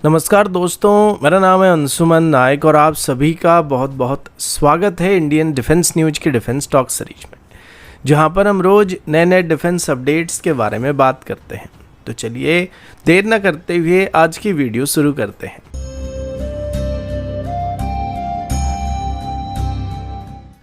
नमस्कार दोस्तों, मेरा नाम है अंशुमन नायक और आप सभी का बहुत बहुत स्वागत है इंडियन डिफेंस न्यूज की डिफेंस टॉक सीरीज में, जहां पर हम रोज नए नए डिफेंस अपडेट्स के बारे में बात करते हैं। तो चलिए देर न करते हुए आज की वीडियो शुरू करते हैं।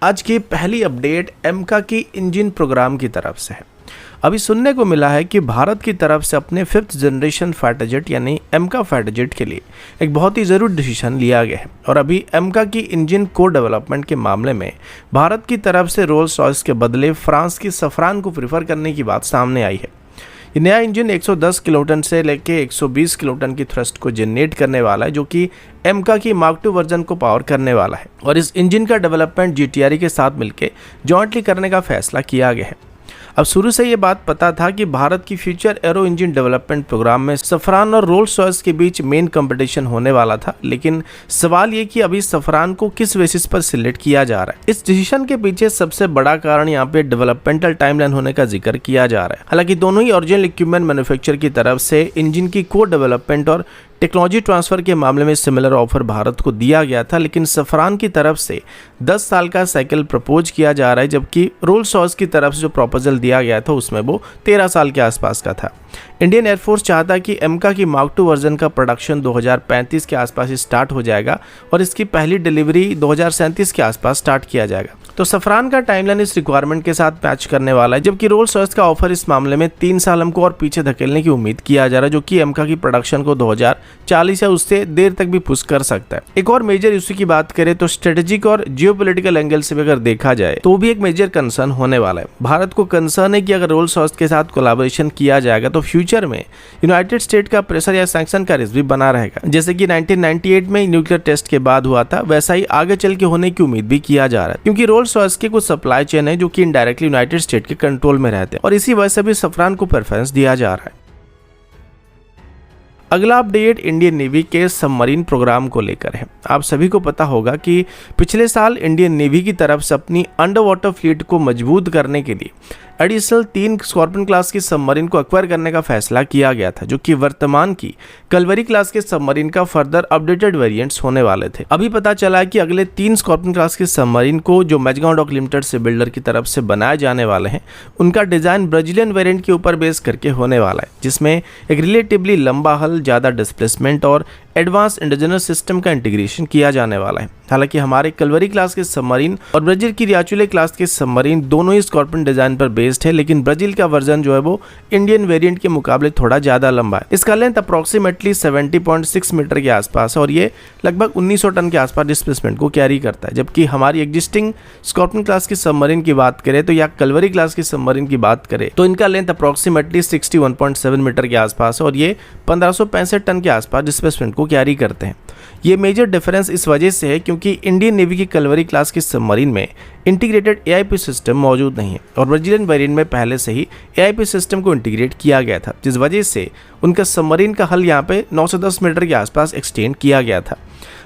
आज की पहली अपडेट एमका की इंजन प्रोग्राम की तरफ से है। अभी सुनने को मिला है कि भारत की तरफ से अपने 5th जनरेशन फाइटर जेट यानी एमका फाइटर जेट के लिए एक बहुत ही ज़रूरी डिसीजन लिया गया है और अभी एमका की इंजन को डेवलपमेंट के मामले में भारत की तरफ से रोल्स रॉयस के बदले फ्रांस की सफरान को प्रीफर करने की बात सामने आई है। ये नया इंजन 110 किलोटन से लेकर 120 किलोटन की थ्रस्ट को जनरेट करने वाला है, जो कि एमका की मार्क 2 वर्जन को पावर करने वाला है और इस इंजन का डेवलपमेंट जीटीआरई के साथ मिलकर जॉइंटली करने का फैसला किया गया है। अब शुरू से ये बात पता था कि भारत की future aero engine development program में सफरान और रोल्स रॉयस के बीच मेन कंपटीशन होने वाला था, लेकिन सवाल ये कि अभी सफरान को किस बेसिस पर सिलेक्ट किया जा रहा है। इस डिसीजन के पीछे सबसे बड़ा कारण यहाँ पे डेवलपमेंटल टाइमलाइन होने का जिक्र किया जा रहा है। हालांकि दोनों ही ओरिजिनल इक्विपमेंट मैन्युफैक्चरर की तरफ से इंजन की को डेवलपमेंट और टेक्नोलॉजी ट्रांसफर के मामले में सिमिलर ऑफर भारत को दिया गया था, लेकिन सफरान की तरफ से 10 साल का साइकिल प्रपोज किया जा रहा है, जबकि रोल्स रॉयस की तरफ से जो प्रपोजल दिया गया था उसमें वो 13 साल के आसपास का था। इंडियन एयरफोर्स चाहता है कि एमका की मार्क 2 वर्जन का प्रोडक्शन 2035 के आसपास स्टार्ट हो जाएगा और इसकी पहली डिलीवरी 2037 के आसपास स्टार्ट किया जाएगा। तो सफरान का टाइमलाइन इस रिक्वायरमेंट के साथ मैच करने वाला है, जबकि रोल्स रॉयस का ऑफर इस मामले में 3 साल हमको और पीछे धकेलने की उम्मीद किया जा रहा है, जो कि एमका की प्रोडक्शन को 2040 या उससे देर तक भी पुश कर सकता है। एक और मेजर इश्यू की बात करें तो स्ट्रेटेजिक और जियोपॉलिटिकल एंगल से भी अगर देखा जाए तो भी एक मेजर कंसर्न होने वाला है। भारत को कंसर्न है कि अगर रोल्स रॉयस के साथ कोलैबोरेशन किया जाएगा तो फ्यूचर में यूनाइटेड स्टेट का प्रेशर या सैंक्शन का रिस्क भी बना रहेगा। जैसे कि 1998 में न्यूक्लियर टेस्ट के बाद हुआ था, वैसा ही आगे चल के होने की उम्मीद भी किया जा रहा है, क्योंकि रोल्स रॉयस के कुछ सप्लाई चेन है जो कि इनडायरेक्टली यूनाइटेड स्टेट के कंट्रोल में रहते हैं और इसी वजह से भी सफरान को प्रेफरेंस दिया जा रहा है। अगला अपडेट इंडियन नेवी के सबमरीन प्रोग्राम को लेकर है। आप सभी को पता होगा कि पिछले साल इंडियन नेवी की तरफ से अपनी अंडर वाटर फ्लीट को मजबूत करने के लिए एडिशनल 3 स्कॉर्पियन क्लास की सबमरीन को एक्वायर करने का फैसला किया गया था, जो कि वर्तमान की कलवरी क्लास के सबमरीन का फर्दर अपडेटेड वेरिएंट्स होने वाले थे। अभी पता चला है कि अगले 3 स्कॉर्पियन क्लास की सबमरीन को जो मैजगांव डॉक लिमिटेड से बिल्डर की तरफ से बनाए जाने वाले हैं, उनका डिजाइन ब्राजीलियन वेरिएंट के ऊपर बेस करके होने वाला है, जिसमें एक रिलेटिवली लंबा हल, ज्यादा डिस्प्लेसमेंट और एडवांस इंडिजिनस सिस्टम का इंटीग्रेशन किया जाने वाला है। हालांकि हमारे कलवरी क्लास के सबमरीन और ब्राजील की रियाचुले क्लास के सबमरीन दोनों ही स्कॉर्पियन डिजाइन पर बेस्ड है, लेकिन ब्राजील का वर्जन जो है वो इंडियन वेरिएंट के मुकाबले थोड़ा ज्यादा लंबा है। इसका लेंथ अप्रोक्सीमेटली 70.6 मीटर के आसपास है और ये लगभग 1900 टन के आसपास डिस्प्लेसमेंट को कैरी करता है। जबकि हमारी एग्जिस्टिंग स्कॉर्पियन क्लास की सबमरीन की बात करें तो या कलवरी क्लास की सबमरीन की बात करें तो इनका लेंथ अप्रोक्सीमेटली 61.7 मीटर के आसपास है और ये 1565 टन के आसपास डिस्प्लेसमेंट को कैरी करते हैं। ये मेजर डिफरेंस इस वजह से है क्योंकि इंडियन नेवी की कलवरी क्लास की सबमरीन में इंटीग्रेटेड एआईपी सिस्टम मौजूद नहीं है और ब्राजीलियन वेरिएंट में पहले से ही एआईपी सिस्टम को इंटीग्रेट किया गया था, जिस वजह से उनका सबमरीन का हल यहाँ पे 910 मीटर के आसपास एक्सटेंड किया गया था,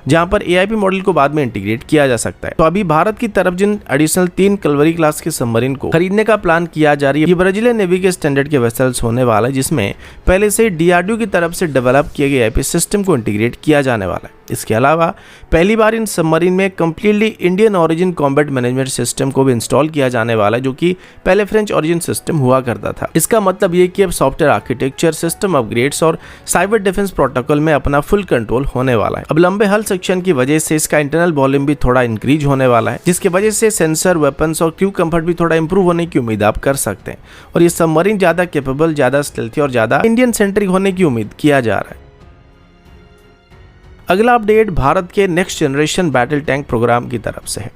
जहां पर एआईपी मॉडल को बाद में इंटीग्रेट किया जा सकता है। तो अभी भारत की तरफ जिन एडिशनल 3 कलवरी क्लास के सबमरीन को खरीदने का प्लान किया जा रही है, ये ब्राजीलियन नेवी के स्टैंडर्ड के वेसल्स होने वाला है, जिसमें पहले से डीआरडीओ की तरफ से डेवलप किए गए एआईपी सिस्टम को इंटीग्रेट किया जाने वाला है। इसके अलावा पहली बार इन सबमरीन में completely Indian origin combat management system को भी इंस्टॉल किया जाने वाला है, जो कि पहले फ्रेंच ओरिजिन सिस्टम हुआ करता था। इसका मतलब ये कि अब सॉफ्टवेयर आर्किटेक्चर, सिस्टम अपग्रेड्स और साइबर डिफेंस प्रोटोकॉल में अपना फुल कंट्रोल होने वाला है। अब लंबे हल सेक्शन की वजह से इसका इंटरनल वॉल्यूम भी थोड़ा इंक्रीज होने वाला है, जिसकी वजह से सेंसर, वेपन्स और क्रू कंफर्ट भी थोड़ा इंप्रूव होने की उम्मीद आप कर सकते हैं और ये सबमरीन ज्यादा कैपेबल, ज्यादा स्टेल्थी और ज्यादा इंडियन सेंट्रिक होने की उम्मीद किया जा रहा है। अगला अपडेट भारत के next generation battle tank program की तरफ से है।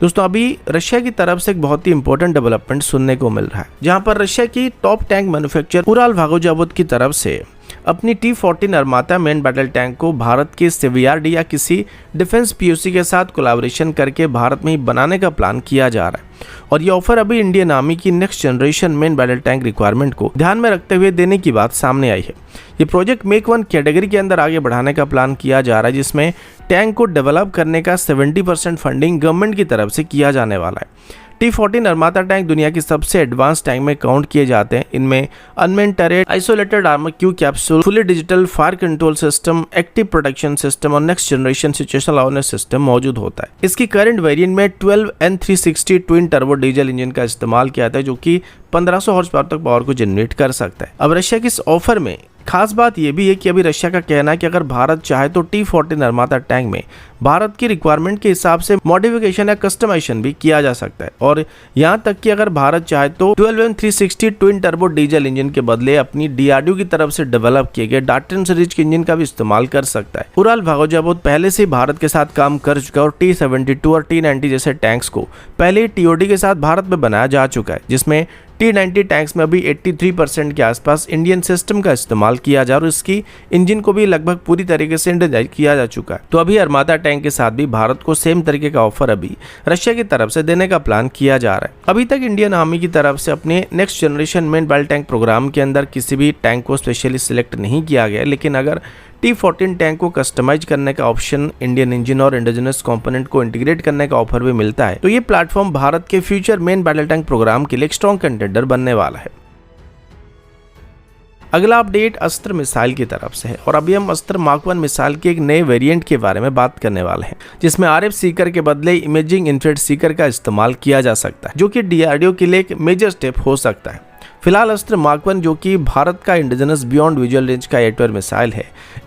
दोस्तों, अभी रशिया की तरफ से एक बहुत ही इंपॉर्टेंट डेवलपमेंट सुनने को मिल रहा है, जहां पर रशिया की टॉप टैंक मैन्युफैक्चरर उराल भागोजावोद की तरफ से अपनी T-14 अरमाता मेन बैटल टैंक को भारत के सीवीआरडी या किसी डिफेंस पीओसी के साथ कोलैबोरेशन करके भारत में ही बनाने का प्लान किया जा रहा है और ये ऑफर अभी इंडियन आर्मी की next generation main battle tank requirement को ध्यान में रखते हुए देने की बात सामने आई है। ये प्रोजेक्ट मेक 1 कैटेगरी के अंदर आगे बढ़ाने का प्लान किया जा रहा है, जिसमें टैंक को डेवलप करने का 70% फंडिंग गवर्नमेंट की तरफ से किया जाने वाला है। T-14 अरमाता टैंक दुनिया की सबसे एडवांस टैंक में काउंट किए जाते हैं। इनमें unmanned turret, isolated armour crew capsule, fully digital fire control system, active protection system और next generation situational awareness system मौजूद होता है। इसकी करंट वेरिएंट में 12N360 twin turbo diesel engine का इस्तेमाल किया जाता है, जो कि 1500 हॉर्स पावर तक पावर को जनरेट कर सकता है। अब रशिया की इस ऑफर में खास बात यह भी है कि अभी रशिया का कहना है कि अगर भारत चाहे तो T-14 अरमाता टैंक में भारत की रिक्वायरमेंट के हिसाब से मॉडिफिकेशन या कस्टमाइजेशन भी किया जा सकता है, और यहां तक कि अगर भारत चाहे तो 12N360 twin turbo diesel engine के बदले अपनी DRDO की तरफ से डेवलप किए गए डाल्टन सीरीज के इंजन का भी इस्तेमाल कर सकता है। उराल भागोजाबोद पहले से भारत के साथ काम कर चुका है और T-72 और T-90 जैसे टैंक्स को पहले ही TOD के साथ भारत में बनाया जा चुका है, जिसमें T-90 टैंक्स में अभी 83% के आसपास इंडियन सिस्टम का इस्तेमाल किया जा रहा है और इसकी इंजन को भी लगभग पूरी तरीके से इंडियनाइज किया जा चुका है। तो अभी अरमाता टैंक के साथ भी भारत को सेम तरीके का ऑफर अभी रशिया की तरफ से देने का प्लान किया जा रहा है। अभी तक इंडियन आर्मी की तरफ से अपने next generation main battle tank program के अंदर किसी भी टैंक को स्पेशली सिलेक्ट नहीं किया गया, लेकिन अगर T-14 टैंक को कस्टमाइज करने का ऑप्शन, इंडियन इंजन और इंडिजिनस कंपोनेंट को इंटीग्रेट करने का ऑफर भी मिलता है, तो ये प्लेटफॉर्म भारत के future main battle tank program के लिए एक स्ट्रॉन्ग कंटेंडर बनने वाला है। अगला अपडेट अस्त्र मिसाइल की तरफ से है और अभी हम अस्त्र मार्क 1 मिसाइल के एक नए वेरिएंट के बारे में बात करने वाले हैं, जिसमें RF सीकर के बदले इमेजिंग इंफ्रारेड सीकर का इस्तेमाल किया जा सकता है, जो कि DRDO के लिए एक मेजर स्टेप हो सकता है। फिलहाल अस्त्र मार्क 1, जो कि भारत का इंडिजिनस बियॉन्ड विजुअल रेंज का एयरवेयर मिसाइल है,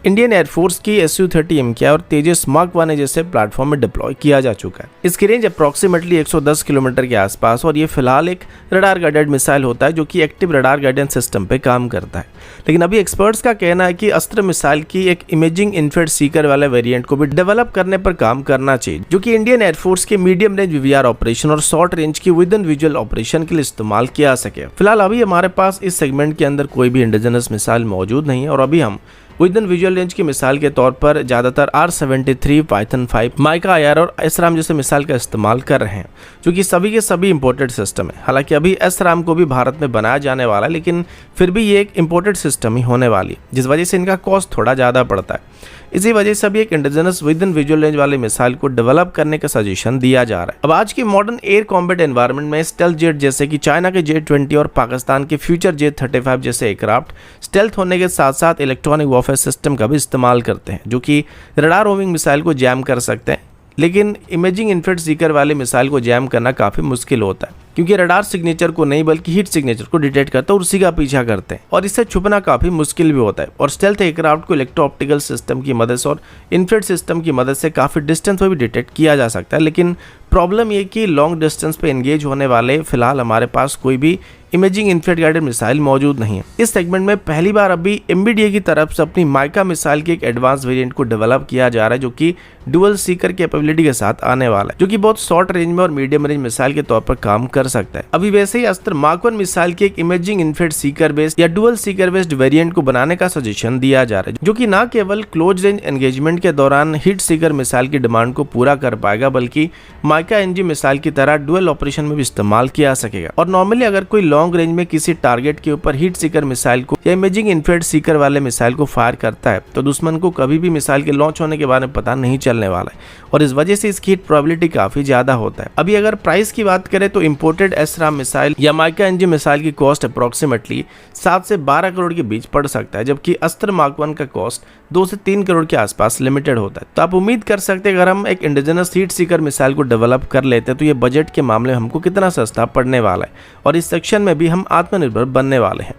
इंडियन एयरफोर्स की Su-30 MKI और तेजस मार्क 1 जैसे प्लेटफॉर्म में डिप्लॉय किया जा चुका है। इसकी रेंज अप्रॉक्सीमेटली 110 किलोमीटर के आसपास और ये फिलहाल एक रडार गाइडेड मिसाइल होता है, जो कि एक्टिव रडार गाइडेंस सिस्टम पे काम करता है। लेकिन अभी एक्सपर्ट्स का कहना है कि अस्त्र मिसाइल की एक इमेजिंग इंफ्रारेड सीकर वाले वेरिएंट को भी डेवलप करने पर काम करना चाहिए, जो कि इंडियन एयरफोर्स के मीडियम रेंज VVR ऑपरेशन और शॉर्ट रेंज की विद इन विजुअल ऑपरेशन के लिए इस्तेमाल किया जा सके। फिलहाल अभी हमारे पास इस सेगमेंट के अंदर कोई भी इंडिजिनस मिसाइल मौजूद नहीं है और अभी हम विद इन विजुअल रेंज की मिसाइल के तौर पर ज्यादातर R-73, पाइथन 5, माइका IR और SRAM जैसे मिसाइल का इस्तेमाल कर रहे हैं, जो कि सभी के सभी इंपोर्टेड सिस्टम है। हालांकि अभी SRAM को भी भारत में बनाया जाने वाला है, लेकिन फिर भी ये एक इंपोर्टेड सिस्टम ही होने वाली, जिस वजह से इनका कॉस्ट थोड़ा ज़्यादा पड़ता है। इसी वजह से अभी एक indigenous with in visual range वाले मिसाइल को डेवलप करने का सजेशन दिया जा रहा है। अब आज की मॉडर्न एयर कॉम्बैट एनवायरनमेंट में स्टेल्थ जेट जैसे कि चाइना के J-20 और पाकिस्तान के फ्यूचर J-35 जैसे एयरक्राफ्ट स्टेल्थ होने के साथ साथ इलेक्ट्रॉनिक वॉरफेयर सिस्टम का भी इस्तेमाल करते हैं, जो कि रडार रोमिंग मिसाइल को जैम कर सकते हैं। लेकिन इमेजिंग इंफ्रारेड सीकर वाले मिसाइल को जैम करना काफ़ी मुश्किल होता है, क्योंकि रडार सिग्नेचर को नहीं बल्कि हीट सिग्नेचर को डिटेक्ट करता है और उसी का पीछा करते हैं, और इससे छुपना काफ़ी मुश्किल भी होता है। और स्टेल्थ एयरक्राफ्ट को इलेक्ट्रो ऑप्टिकल सिस्टम की मदद से और इंफ्रारेड सिस्टम की मदद से काफ़ी डिस्टेंस पर भी डिटेक्ट किया जा सकता है। लेकिन प्रॉब्लम ये कि लॉन्ग डिस्टेंस पे एंगेज होने वाले फिलहाल हमारे पास कोई भी इमेजिंग इंफ्रारेड गाइडेड मिसाइल मौजूद नहीं है। इस सेगमेंट में पहली बार अभी MBDA की तरफ से अपनी माइका मिसाइल के एक एडवांस वेरिएंट को डेवलप किया जा रहा है, जो कि डुअल सीकर कैपेबिलिटी के साथ आने वाला है, जो कि बहुत शॉर्ट रेंज में और मीडियम रेंज मिसाइल के तौर पर काम कर सकता है। अभी वैसे ही अस्त्र मार्क 1 मिसाइल के एक इमेजिंग इंफ्रारेड सीकर बेस्ड या डुअल सीकर बेस्ड वेरिएंट को बनाने का सजेशन दिया जा रहा है, जो कि न केवल क्लोज रेंज एंगेजमेंट के दौरान हीट सीकर मिसाइल की डिमांड को पूरा कर पाएगा, बल्कि माइका NG मिसाइल की तरह डुअल ऑपरेशन में भी इस्तेमाल किया जा सकेगा। और नॉर्मली अगर कोई लॉन्ग रेंज में किसी टारगेट के ऊपर हीट सीकर मिसाइल को या इमेजिंग इंफ्रारेड सीकर वाले मिसाइल को फायर करता है, तो दुश्मन को कभी भी मिसाइल के लॉन्च होने के बारे में पता नहीं चलने वाला है, और इस वजह से इसकी हिट प्रोबेबिलिटी काफी ज्यादा होता है। अभी अगर प्राइस की बात करें तो इंपोर्टेड SRAM मिसाइल या माइका NG मिसाइल की कॉस्ट अप्रोक्सीमेटली 7 से 12 करोड़ के बीच पड़ सकता है, जबकि अस्त्र मार्क 1 का कॉस्ट 2 से 3 करोड़ के आसपास लिमिटेड होता है। तो आप उम्मीद कर सकते हैं अगर हम एक इंडिजिनस हीट सीकर मिसाइल को डेवलप कर लेते हैं तो ये बजट के मामले में हमको कितना सस्ता पड़ने वाला है, और इस सेक्शन में भी हम आत्मनिर्भर बनने वाले हैं।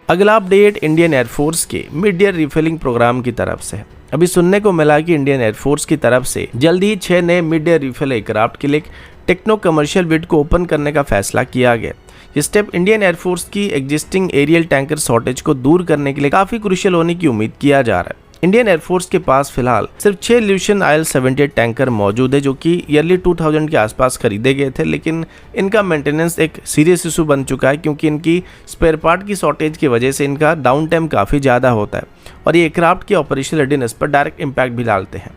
अगला अपडेट इंडियन एयरफोर्स के मिड ईयर रिफिलिंग प्रोग्राम की तरफ से है। अभी सुनने को मिला कि इंडियन एयरफोर्स की तरफ से जल्द ही 6 नए मिड ईयर रिफिल एयरक्राफ्ट के लिए टेक्नो कमर्शियल बिड को ओपन करने का फैसला किया गया। ये स्टेप इंडियन एयरफोर्स की एग्जिस्टिंग एरियल टैंकर शॉर्टेज को दूर करने के लिए काफी क्रूशियल होने की उम्मीद किया जा रहा है। इंडियन एयरफोर्स के पास फिलहाल सिर्फ 6 ल्यूशन IL-78 टैंकर मौजूद है, जो कि ईयरली 2000 के आसपास खरीदे गए थे, लेकिन इनका मेंटेनेंस एक सीरियस इशू बन चुका है, क्योंकि इनकी स्पेयर पार्ट की शॉर्टेज की वजह से इनका डाउन टाइम काफ़ी ज़्यादा होता है और ये एयरक्राफ्ट की ऑपरेशनल रेडीनेस पर डायरेक्ट इम्पैक्ट भी डालते हैं।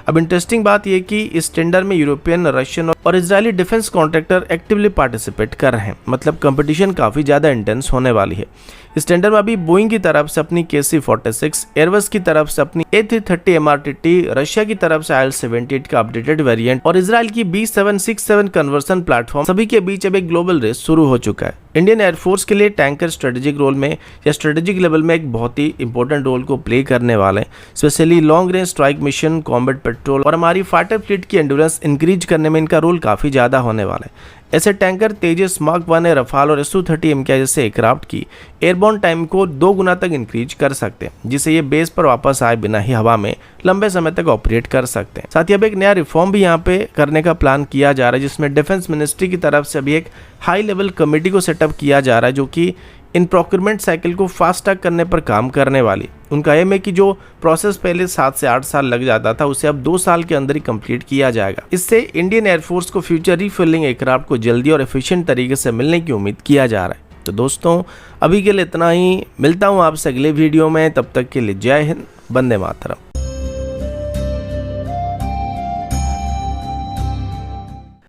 अब इंटरेस्टिंग बात यह कि इस टेंडर में यूरोपियन, रशियन और Israeli defence contractor actively participate कर रहे हैं, मतलब कंपटीशन काफ़ी ज़्यादा इंटेंस होने वाली है। इस टेंडर में अभी बोइंग की तरफ से अपनी KC-46, एयरबस की तरफ से अपनी A330 MRTT, रशिया की तरफ से IL-78 का अपडेटेड वेरिएंट और इजराइल की B767 कन्वर्सन प्लेटफॉर्म, सभी के बीच अब एक ग्लोबल रेस शुरू हो चुका है। इंडियन एयरफोर्स के लिए टैंकर स्ट्रेटेजिक रोल में या स्ट्रेटेजिक लेवल में एक बहुत ही इंपॉर्टेंट रोल को प्ले करने वाले हैं, specially long range strike mission, combat petrol और हमारी फाइटर फ्लीट की एंड्योरेंस इंक्रीज करने में इनका रोल काफ़ी ज़्यादा होने वाला है। ऐसे टैंकर तेजस, मार्क 1, रफाल और Su-30 MKI जैसे एयरक्राफ्ट की एयरबॉर्न टाइम को 2 गुना तक इंक्रीज कर सकते हैं, जिससे ये बेस पर वापस आए बिना ही हवा में लंबे समय तक ऑपरेट कर सकते हैं। साथ ही अब एक नया रिफॉर्म भी यहाँ पे करने का प्लान किया जा रहा है, जिसमें डिफेंस मिनिस्ट्री की तरफ से अभी एक हाई लेवल कमेटी को सेटअप किया जा रहा है, जो कि इन प्रोक्योरमेंट साइकिल को फास्ट ट्रैक करने पर काम करने वाली। उनका एम है कि जो प्रोसेस पहले 7 से 8 साल लग जाता था, उसे अब 2 साल के अंदर ही कंप्लीट किया जाएगा। इससे इंडियन एयरफोर्स को फ्यूचर रिफिलिंग एयरक्राफ्ट को जल्दी और एफिशिएंट तरीके से मिलने की उम्मीद किया जा रहा है। तो दोस्तों, अभी के लिए इतना ही। मिलता हूँ आपसे अगले वीडियो में, तब तक के लिए जय हिंद, वंदे मातरम।